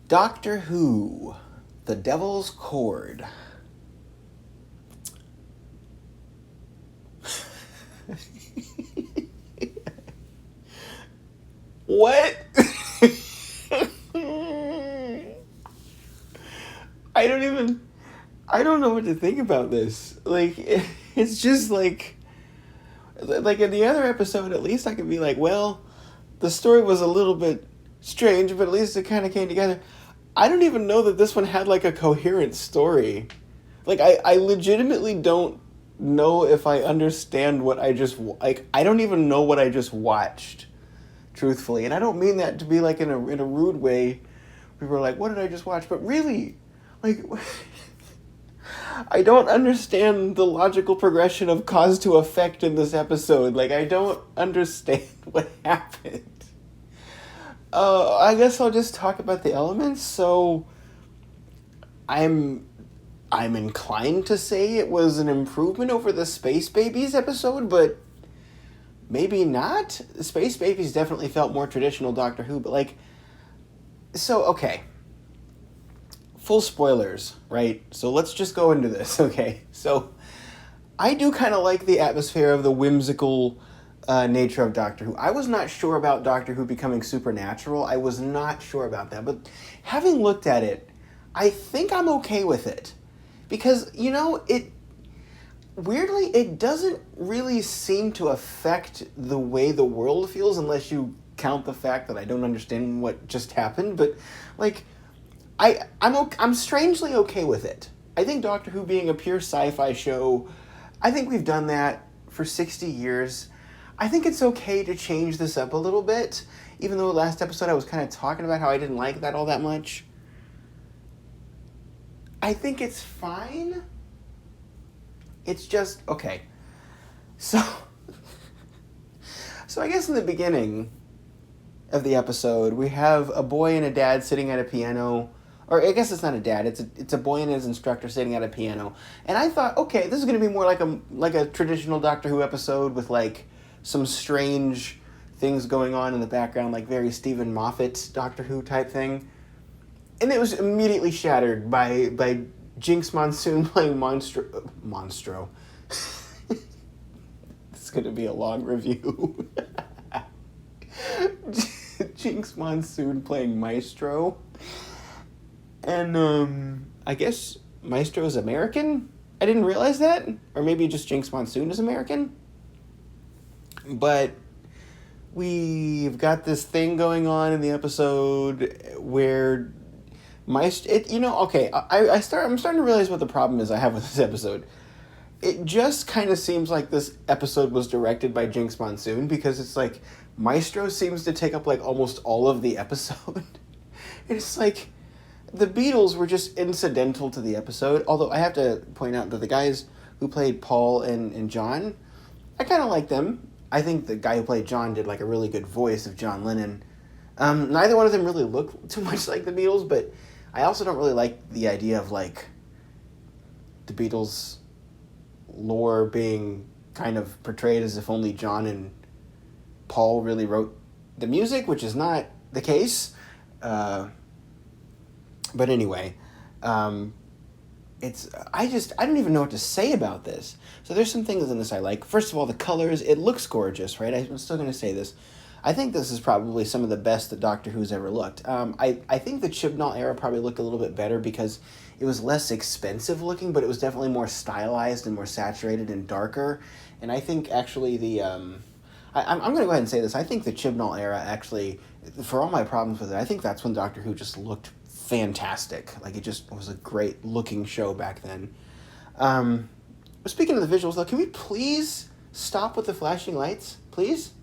Doctor Who, The Devil's Chord. What? I don't know what to think about this. Like, it's just like in the other episode, at least I could be like, well, the story was a little bit strange, but at least it kind of came together. I don't even know that this one had like a coherent story. Like, I legitimately don't know if I understand what I just, like, I don't even know what I just watched, truthfully. And I don't mean that to be like in a rude way. People are like, what did I just watch? But really, like, I don't understand the logical progression of cause to effect in this episode. Like, I don't understand what happened. I guess I'll just talk about the elements. So, I'm inclined to say it was an improvement over the Space Babies episode, but maybe not. Space Babies definitely felt more traditional Doctor Who, but like, so okay. Full spoilers, right? So let's just go into this, okay? So I do kind of like the atmosphere of the whimsical nature of Doctor Who. I was not sure about Doctor Who becoming supernatural. I was not sure about that. But having looked at it, I think I'm okay with it. Because, you know, weirdly, it doesn't really seem to affect the way the world feels unless you count the fact that I don't understand what just happened. But, like, I'm strangely okay with it. I think Doctor Who being a pure sci-fi show, I think we've done that for 60 years. I think it's okay to change this up a little bit, even though last episode I was kind of talking about how I didn't like that all that much. I think it's fine. It's just, okay. So I guess in the beginning of the episode, we have a boy and a dad sitting at a piano. Or I guess it's not a dad. It's a boy and his instructor sitting at a piano. And I thought, okay, this is going to be more like a traditional Doctor Who episode with like some strange things going on in the background, like very Stephen Moffat Doctor Who type thing. And it was immediately shattered by Jinx Monsoon playing Monstro. It's going to be a long review. Jinx Monsoon playing Maestro. And, I guess Maestro is American? I didn't realize that. Or maybe just Jinx Monsoon is American. But we've got this thing going on in the episode where I'm starting to realize what the problem is I have with this episode. It just kind of seems like this episode was directed by Jinx Monsoon, because it's like Maestro seems to take up like almost all of the episode. It's like the Beatles were just incidental to the episode, although I have to point out that the guys who played Paul and John, I kind of like them. I think the guy who played John did like a really good voice of John Lennon. Neither one of them really look too much like the Beatles, but I also don't really like the idea of like the Beatles lore being kind of portrayed as if only John and Paul really wrote the music, which is not the case. But anyway, I don't even know what to say about this. So there's some things in this I like. First of all, the colors, it looks gorgeous, right? I'm still going to say this. I think this is probably some of the best that Doctor Who's ever looked. I think the Chibnall era probably looked a little bit better because it was less expensive looking, but it was definitely more stylized and more saturated and darker. And I think actually I'm going to go ahead and say this. I think the Chibnall era actually, for all my problems with it, I think that's when Doctor Who just looked fantastic. Like, it just was a great looking show back then. Speaking of the visuals, though, can we please stop with the flashing lights? Please?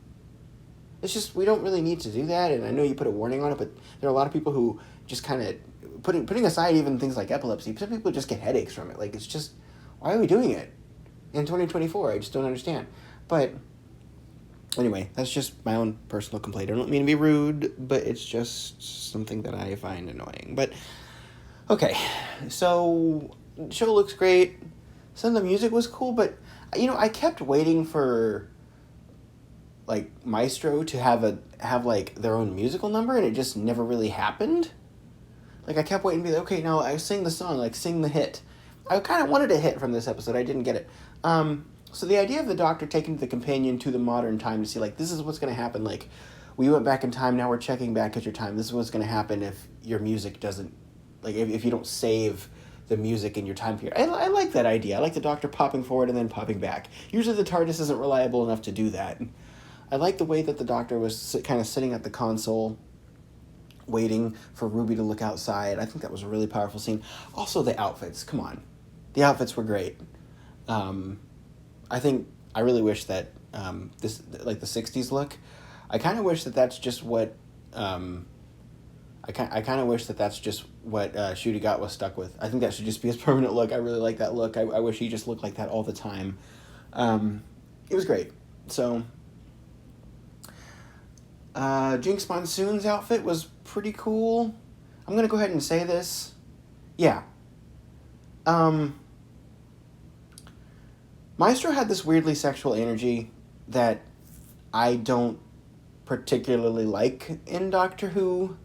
It's just, we don't really need to do that, and I know you put a warning on it, but there are a lot of people who just kind of, putting aside even things like epilepsy, some people just get headaches from it. Like, it's just, why are we doing it in 2024? I just don't understand. But anyway, that's just my own personal complaint. I don't mean to be rude, but it's just something that I find annoying. But, okay, so the show looks great. Some of the music was cool, but, you know, I kept waiting for like Maestro to have like their own musical number, and it just never really happened. Like, I kept waiting to be like, okay, now I sing the song, like, sing the hit. I kind of wanted a hit from this episode. I didn't get it. So the idea of the Doctor taking the companion to the modern time to see, like, this is what's going to happen. Like, we went back in time, now we're checking back at your time. This is what's going to happen if your music doesn't, like, if you don't save the music in your time period. I like that idea. I like the Doctor popping forward and then popping back. Usually the TARDIS isn't reliable enough to do that. I like the way that the Doctor was kind of sitting at the console, waiting for Ruby to look outside. I think that was a really powerful scene. Also, the outfits. Come on. The outfits were great. I really wish that this, like the 60s look, I kind of wish that that's just what I kind of wish that that's just what Ncuti Gat was stuck with. I think that should just be his permanent look. I really like that look. I wish he just looked like that all the time. It was great. So, Jinx Monsoon's outfit was pretty cool. I'm going to go ahead and say this. Yeah. Maestro had this weirdly sexual energy that I don't particularly like in Doctor Who.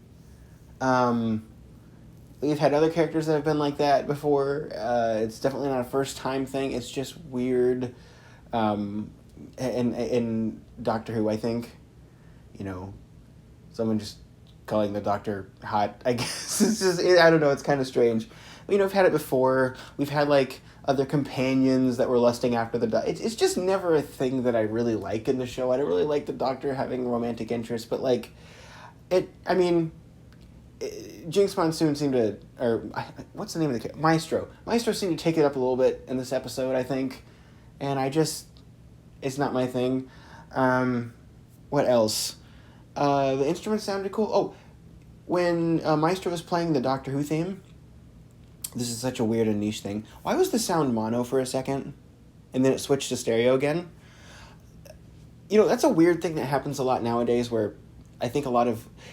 We've had other characters that have been like that before. It's definitely not a first time thing. It's just weird. In Doctor Who, I think, someone just calling the Doctor hot, I guess. It's just, I don't know, it's kind of strange. We've had it before. We've had, like, other companions that were lusting after the Doctor. It's just never a thing that I really like in the show. I don't really like the Doctor having romantic interest, but, like, Jinx Monsoon seemed to, or what's the name of the character? Maestro. Maestro seemed to take it up a little bit in this episode, I think, and it's not my thing. What else? The instruments sounded cool. Oh, when Maestro was playing the Doctor Who theme, this is such a weird and niche thing. Why was the sound mono for a second, and then it switched to stereo again? That's a weird thing that happens a lot nowadays, where I think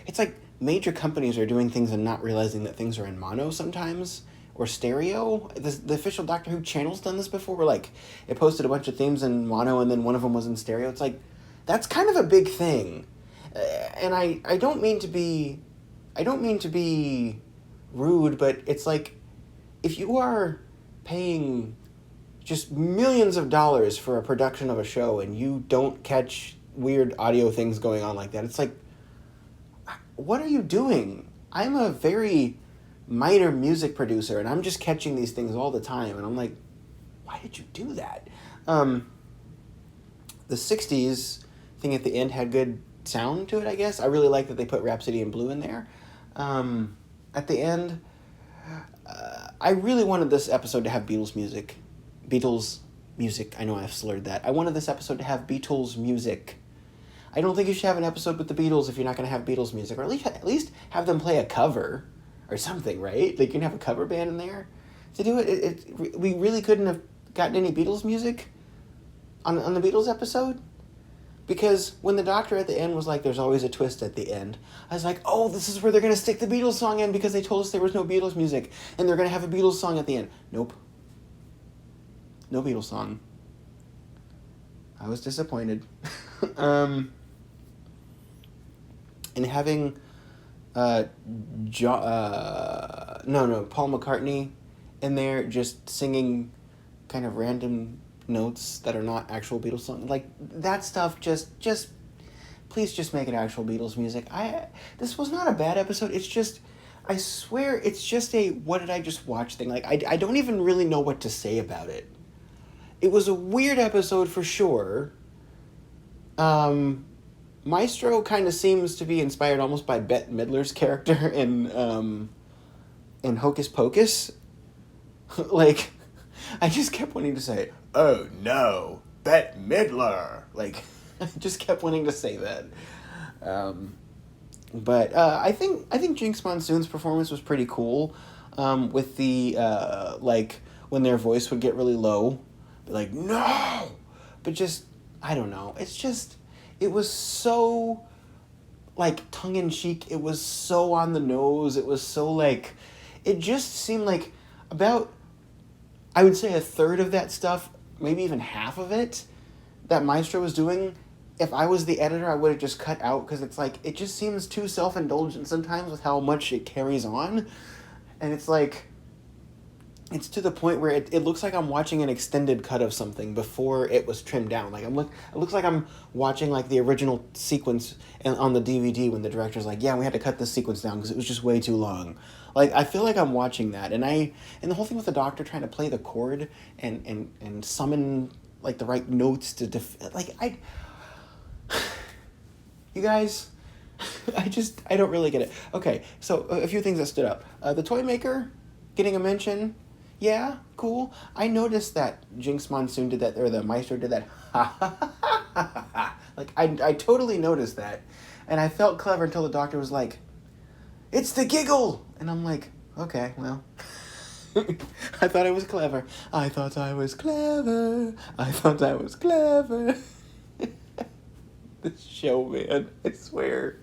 it's like major companies are doing things and not realizing that things are in mono sometimes, or stereo. The official Doctor Who channel's done this before, where, like, it posted a bunch of themes in mono and then one of them was in stereo. It's like, that's kind of a big thing. And I don't mean to be rude, but it's like, if you are paying just millions of dollars for a production of a show and you don't catch weird audio things going on like that, it's like, what are you doing? I'm a very minor music producer, and I'm just catching these things all the time, and I'm like, why did you do that? The 60s thing at the end had good sound to it, I guess. I really like that they put Rhapsody in Blue in there. At the end, I really wanted this episode to have Beatles music. I know I've slurred that. I wanted this episode to have Beatles music. I don't think you should have an episode with the Beatles if you're not going to have Beatles music, or at least have them play a cover or something, right? Like, you can have a cover band in there to do it. We really couldn't have gotten any Beatles music on the Beatles episode, because when the Doctor at the end was like, there's always a twist at the end, I was like, oh, this is where they're going to stick the Beatles song in, because they told us there was no Beatles music, and they're going to have a Beatles song at the end. Nope. No Beatles song. I was disappointed. And having Paul McCartney in there just singing kind of random notes that are not actual Beatles songs, like that stuff, just please just make it actual Beatles music. This was not a bad episode. It's just, I swear, it's just a what did I just watch thing. Like, I don't even really know what to say about it. It was a weird episode for sure. Maestro kind of seems to be inspired almost by Bette Midler's character in Hocus Pocus. Like, I just kept wanting to say, oh no, Bette Midler. Like, I just kept wanting to say that. But I think Jinx Monsoon's performance was pretty cool. With the like, when their voice would get really low, be like, no, but just, I don't know. It's just, it was so, like, tongue-in-cheek. It was so on the nose. It was so, like, it just seemed like about, I would say, a third of that stuff, maybe even half of it, that Maestro was doing, if I was the editor, I would have just cut out, because it's like, it just seems too self-indulgent sometimes with how much it carries on. And it's like, it's to the point where it looks like I'm watching an extended cut of something before it was trimmed down. Like, it looks like I'm watching like the original sequence on the DVD when the director's like, yeah, we had to cut this sequence down because it was just way too long. Like, I feel like I'm watching that, and the whole thing with the doctor trying to play the chord and summon like the right notes to you guys, I don't really get it. Okay, so a few things that stood up. The toy maker getting a mention. Yeah, cool. I noticed that Jinx Monsoon did that, or the Maestro did that. Like, I totally noticed that. And I felt clever until the doctor was like, it's the giggle! And I'm like, okay, well. I thought I was clever. I thought I was clever. I thought I was clever. This show, man, I swear.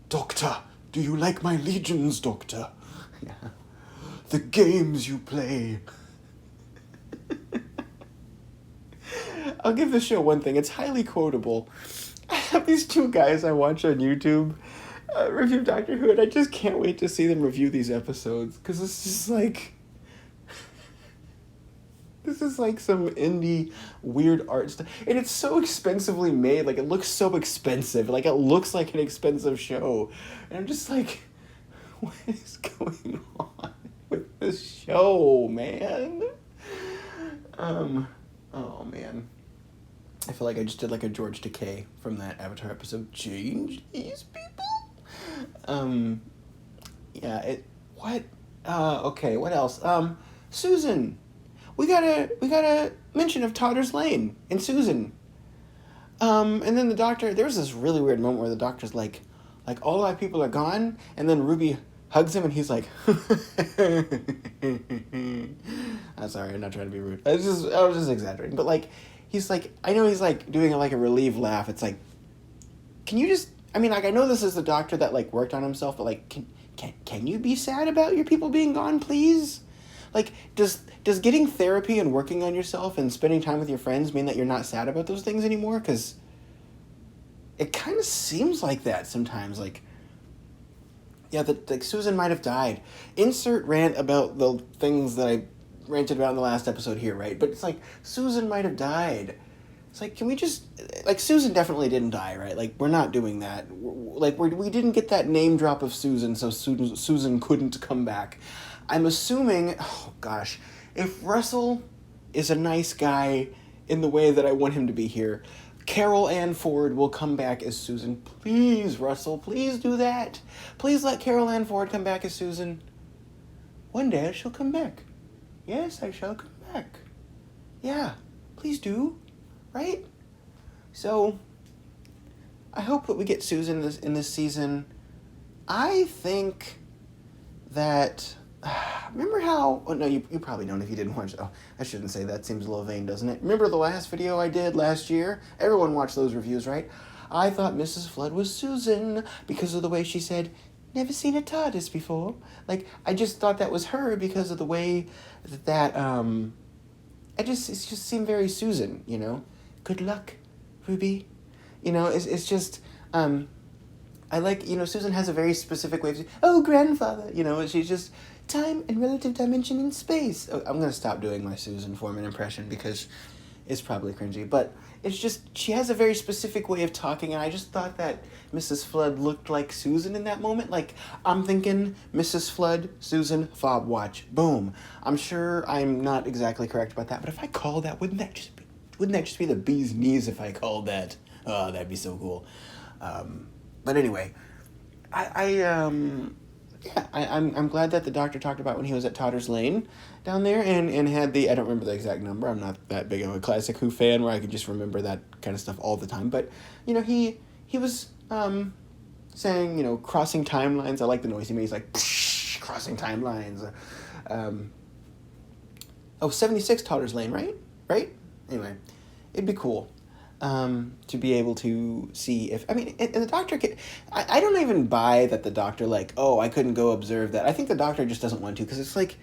Doctor, do you like my legions, Doctor? Yeah. The games you play. I'll give the show one thing. It's highly quotable. I have these two guys I watch on YouTube review Doctor Who, and I just can't wait to see them review these episodes, because it's just like... This is like some indie weird art stuff. And it's so expensively made. Like, it looks so expensive. Like, it looks like an expensive show. And I'm just like, what is going on with this show, man? Oh, man. I feel like I just did like a George Takei from that Avatar episode. Change these people? Yeah, what? Okay, what else? Susan. We got a mention of Totter's Lane and Susan. And then the doctor, there's this really weird moment where the doctor's like all my people are gone, and then Ruby hugs him and he's like, I'm sorry, I'm not trying to be rude. I was just exaggerating. But like, he's like, I know he's like doing like a relieved laugh. It's like, can you just, I mean, like, I know this is the doctor that like worked on himself, but like, can you be sad about your people being gone, please? Like, does getting therapy and working on yourself and spending time with your friends mean that you're not sad about those things anymore? Because it kind of seems like that sometimes. Like, yeah, like Susan might have died. Insert rant about the things that I ranted about in the last episode here, right? But it's like, Susan might have died. It's like, can we just... Like, Susan definitely didn't die, right? Like, we're not doing that. We didn't get that name drop of Susan, so Susan couldn't come back. I'm assuming, oh gosh, if Russell is a nice guy in the way that I want him to be here, Carol Ann Ford will come back as Susan. Please, Russell, please do that. Please let Carol Ann Ford come back as Susan. One day she'll come back. Yes, I shall come back. Yeah, please do, right? So, I hope that we get Susan in this season. I think that... Remember how... Oh, no, you probably don't if you didn't watch... Oh, I shouldn't say that. Seems a little vain, doesn't it? Remember the last video I did last year? Everyone watched those reviews, right? I thought Mrs. Flood was Susan because of the way she said, never seen a TARDIS before. Like, I just thought that was her because of the way that it just seemed very Susan, you know? Good luck, Ruby. You know, it's just... I like, you know, Susan has a very specific way of saying, oh, grandfather, you know, she's just time and relative dimension in space. Oh, I'm going to stop doing my Susan Foreman impression because it's probably cringy, but it's just, she has a very specific way of talking, and I just thought that Mrs. Flood looked like Susan in that moment. Like, I'm thinking Mrs. Flood, Susan, fob watch, boom. I'm sure I'm not exactly correct about that, but if I call that, wouldn't that just be the bee's knees if I called that? Oh, that'd be so cool. But anyway, I'm glad that the doctor talked about when he was at Totter's Lane down there and had I don't remember the exact number. I'm not that big of a classic Who fan where I can just remember that kind of stuff all the time. But, you know, he was saying, you know, crossing timelines. I like the noise he made. He's like, psh, crossing timelines. 76 Totter's Lane, right? Right? Anyway, it'd be cool. To be able to see if... I mean, and the doctor... I don't even buy that the doctor, like, oh, I couldn't go observe that. I think the doctor just doesn't want to, because it's like...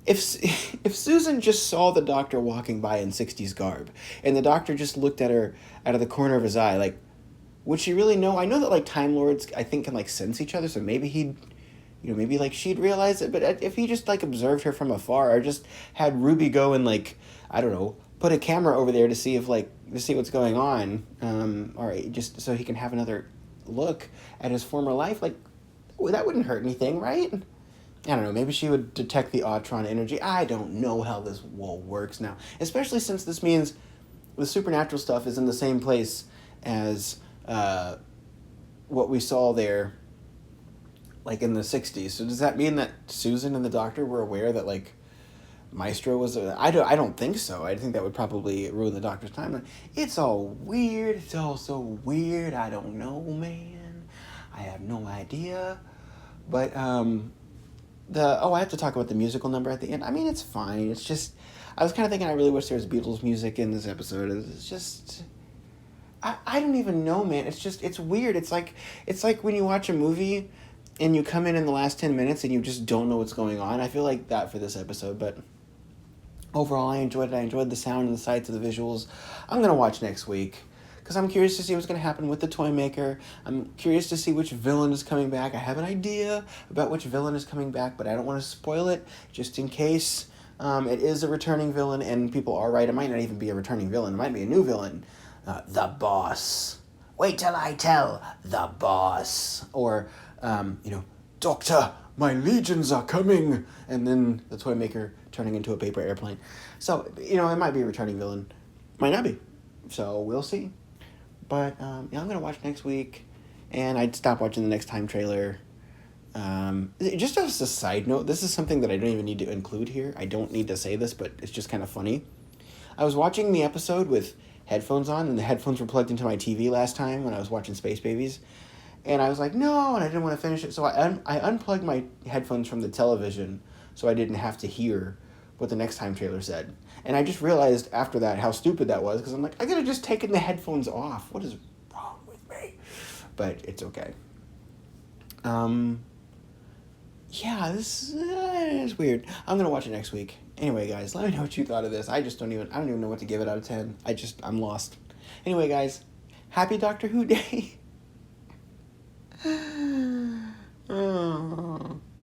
if Susan just saw the Doctor walking by in '60s garb, and the Doctor just looked at her out of the corner of his eye, like, would she really know? I know that like Time Lords, I think, can like sense each other, so maybe he'd, maybe like she'd realize it. But if he just like observed her from afar, or just had Ruby go and like, I don't know, put a camera over there to see if like to see what's going on, or just so he can have another look at his former life, like, that wouldn't hurt anything, right? I don't know, maybe she would detect the Autron energy. I don't know how this wall works now. Especially since this means the supernatural stuff is in the same place as what we saw there, like, in the 60s. So does that mean that Susan and the Doctor were aware that, like, Maestro was I don't think so. I think that would probably ruin the Doctor's timeline. It's all weird. It's all so weird. I don't know, man. I have no idea. But, I have to talk about the musical number at the end. I mean, it's fine. It's just, I was kind of thinking I really wish there was Beatles music in this episode. It's just, I don't even know, man. It's just, it's weird. It's like when you watch a movie and you come in the last 10 minutes and you just don't know what's going on. I feel like that for this episode, but overall, I enjoyed it. I enjoyed the sound and the sights and the visuals. I'm going to watch next week, because I'm curious to see what's going to happen with the toy maker. I'm curious to see which villain is coming back. I have an idea about which villain is coming back, but I don't want to spoil it, just in case it is a returning villain, and people are right. It might not even be a returning villain. It might be a new villain. The Boss. Wait till I tell the Boss. Or, Doctor, my legions are coming. And then the toy maker turning into a paper airplane. So, it might be a returning villain. Might not be. So, we'll see. But, I'm going to watch next week, and I'd stop watching the next time trailer. Just as a side note, this is something that I don't even need to include here. I don't need to say this, but it's just kind of funny. I was watching the episode with headphones on, and the headphones were plugged into my TV last time when I was watching Space Babies. And I was like, no, and I didn't want to finish it. So I unplugged my headphones from the television so I didn't have to hear what the next time trailer said. And I just realized after that how stupid that was, because I'm like, I could have just taken the headphones off. What is wrong with me? But it's okay. Yeah, this is weird. I'm going to watch it next week. Anyway, guys, let me know what you thought of this. I don't even know what to give it out of 10. I'm lost. Anyway, guys, happy Doctor Who Day. Oh.